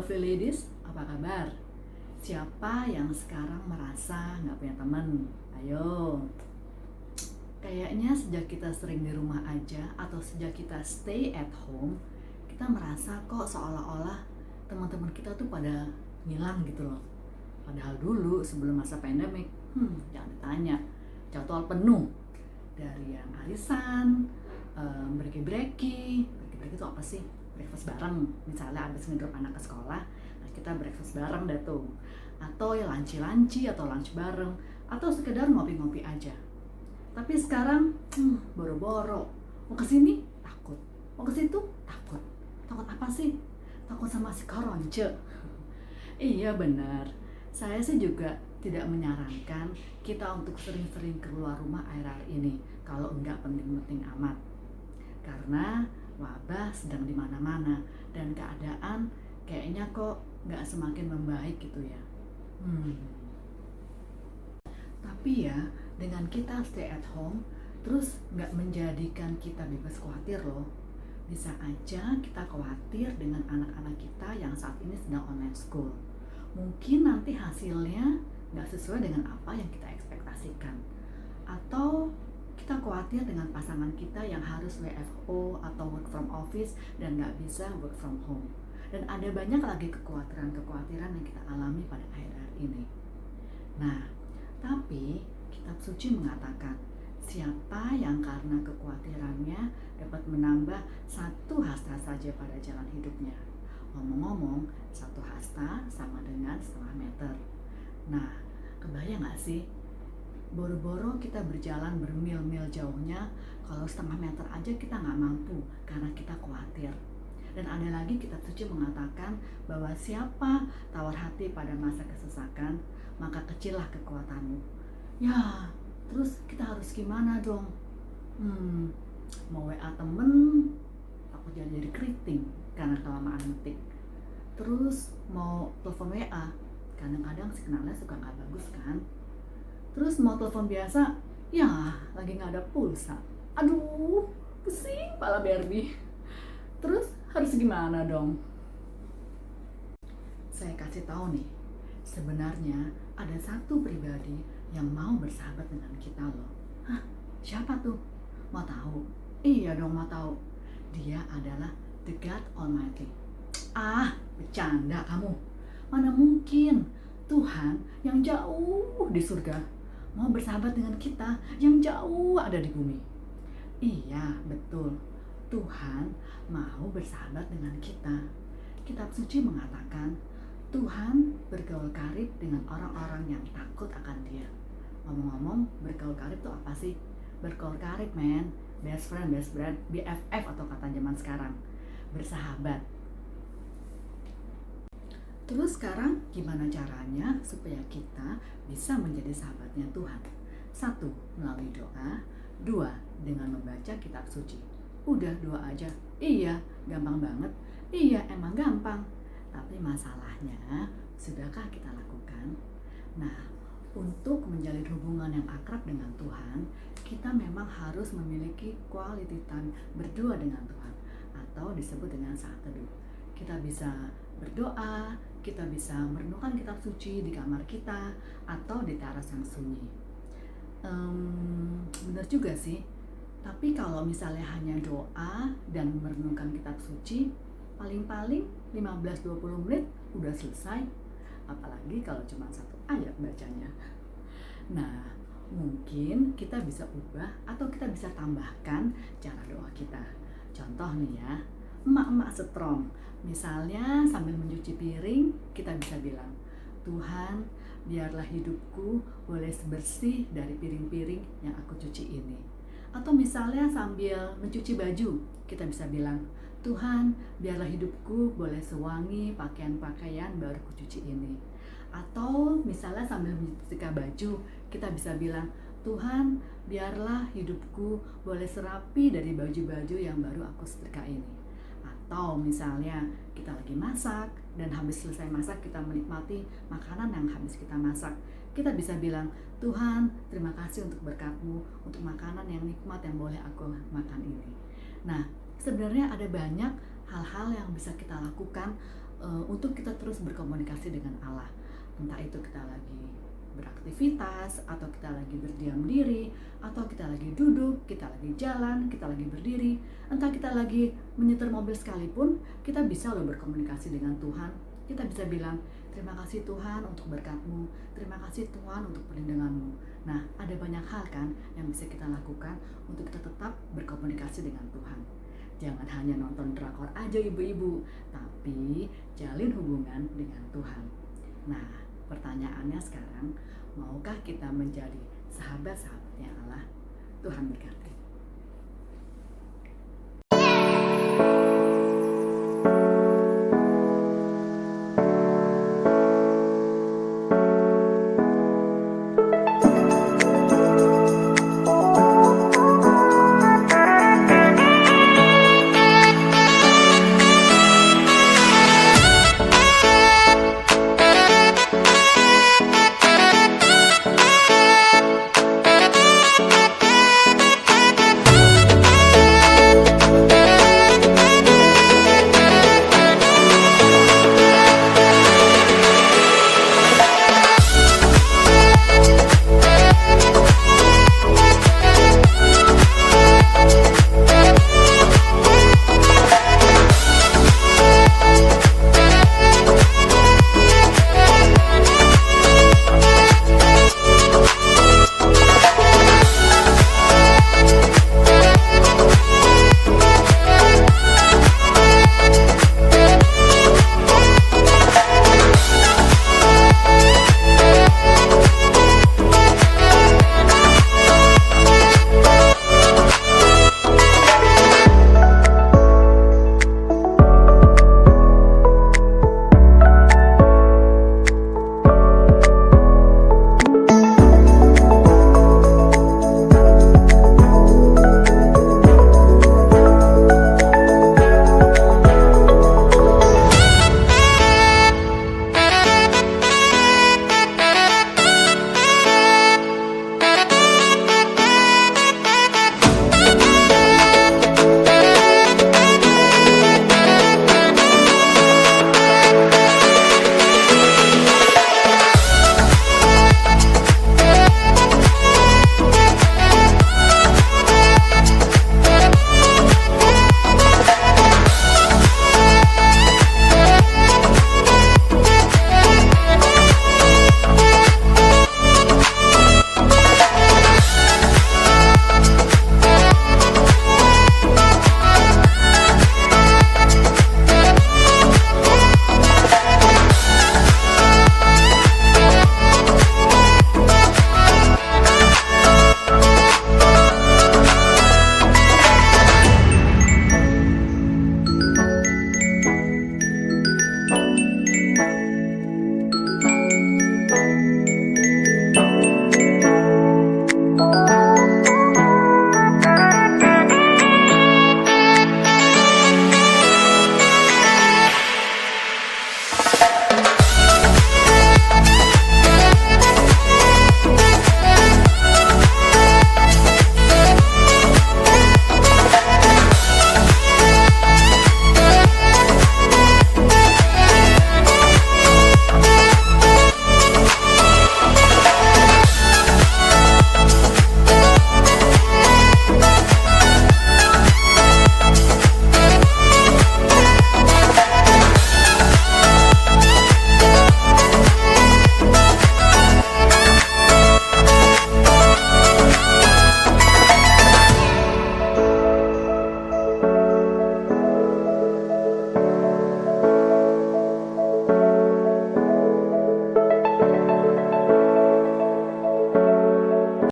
lovely ladies, apa kabar? Siapa yang sekarang merasa nggak punya teman? Ayo. Kayaknya sejak kita sering di rumah aja atau sejak kita stay at home, kita merasa kok seolah-olah teman-teman kita tuh pada ngilang gitu loh. Padahal dulu sebelum masa pandemik, jangan ditanya, jadwal penuh. Dari yang arisan, breaky-breaky itu apa sih? Breakfast bareng, misalnya abis ngedrop anak ke sekolah, nah kita breakfast bareng dah tuh. Atau ya lanci-lanci atau lunch bareng, atau sekedar ngopi-ngopi aja. Tapi sekarang, boro-boro, mau kesini takut, mau kesitu takut. Takut apa sih? Takut sama si koronce. Iya benar, saya sih juga tidak menyarankan kita untuk sering-sering keluar rumah akhir-akhir ini kalau enggak penting-penting amat. Karena wabah sedang di mana-mana dan keadaan kayaknya kok nggak semakin membaik gitu ya. Tapi ya dengan kita stay at home terus nggak menjadikan kita bebas khawatir loh. Bisa aja kita khawatir dengan anak-anak kita yang saat ini sedang online school. Mungkin nanti hasilnya nggak sesuai dengan apa yang kita ekspektasikan. Atau kita khawatir dengan pasangan kita yang harus WFO atau work from office dan nggak bisa work from home. Dan ada banyak lagi kekhawatiran-kekhawatiran yang kita alami pada akhir-akhir ini. Nah, tapi kitab suci mengatakan, siapa yang karena kekhawatirannya dapat menambah satu hasta saja pada jalan hidupnya. Ngomong-ngomong, satu hasta sama dengan setengah meter. Nah, kebayang gak sih? Boro-boro kita berjalan bermil-mil jauhnya, kalau setengah meter aja kita gak mampu karena kita khawatir. Dan ada lagi kitab suci mengatakan bahwa siapa tawar hati pada masa kesesakan, maka kecillah kekuatanmu. Ya, terus kita harus gimana dong? Mau WA temen, takut jadi keriting karena kelamaan ngetik. Terus mau telepon WA, kadang-kadang signalnya suka nggak bagus kan. Terus mau telepon biasa, ya lagi nggak ada pulsa. Aduh, pusing kepala Barbie. Terus harus gimana dong? Saya kasih tahu nih, sebenarnya ada satu pribadi yang mau bersahabat dengan kita loh. Hah? Siapa tuh? Mau tahu? Iya dong mau tahu. Dia adalah the God Almighty. Ah, bercanda kamu. Mana mungkin Tuhan yang jauh di surga mau bersahabat dengan kita yang jauh ada di bumi. Iya, betul. Tuhan mau bersahabat dengan kita. Kitab suci mengatakan Tuhan bergaul karib dengan orang-orang yang takut akan Dia. Ngomong-ngomong, bergaul karib itu apa sih? Bergaul karib, man. Best friend, BFF atau kata zaman sekarang. Bersahabat. Terus sekarang gimana caranya supaya kita bisa menjadi sahabatnya Tuhan? 1. Melalui doa. 2. Dengan membaca kitab suci. Udah 2 aja. Iya, gampang banget. Iya, emang gampang. Tapi masalahnya, sudahkah kita lakukan? Nah, untuk menjalin hubungan yang akrab dengan Tuhan, kita memang harus memiliki quality time berdua dengan Tuhan, atau disebut dengan saat teduh. Kita bisa berdoa, kita bisa merenungkan kitab suci di kamar kita, atau di teras yang sunyi. Benar juga sih, tapi kalau misalnya hanya doa dan merenungkan kitab suci, paling-paling 15-20 menit udah selesai. Apalagi kalau cuma 1 ayat bacanya. Nah, mungkin kita bisa ubah atau kita bisa tambahkan cara doa kita. Contoh nih ya, emak-emak strong. Misalnya sambil mencuci piring, kita bisa bilang, Tuhan, biarlah hidupku boleh bersih dari piring-piring yang aku cuci ini. Atau misalnya sambil mencuci baju, kita bisa bilang, Tuhan, biarlah hidupku boleh sewangi pakaian-pakaian baru kucuci ini. Atau misalnya sambil menyetrika baju, kita bisa bilang, Tuhan, biarlah hidupku boleh serapi dari baju-baju yang baru aku setrika ini. Atau misalnya kita lagi masak dan habis selesai masak kita menikmati makanan yang habis kita masak, kita bisa bilang, Tuhan, terima kasih untuk berkat-Mu, untuk makanan yang nikmat yang boleh aku makan ini. Nah, sebenarnya ada banyak hal-hal yang bisa kita lakukan untuk kita terus berkomunikasi dengan Allah. Entah itu kita lagi beraktivitas, atau kita lagi berdiam diri, atau kita lagi duduk, kita lagi jalan, kita lagi berdiri, entah kita lagi menyetir mobil sekalipun, kita bisa loh berkomunikasi dengan Tuhan. Kita bisa bilang, terima kasih Tuhan untuk berkat-Mu, terima kasih Tuhan untuk perlindungan-Mu. Nah, ada banyak hal kan yang bisa kita lakukan untuk kita tetap berkomunikasi dengan Tuhan. Jangan hanya nonton drakor aja ibu-ibu, tapi jalin hubungan dengan Tuhan. Nah, pertanyaannya sekarang, maukah kita menjadi sahabat-sahabatnya Allah? Tuhan berkati.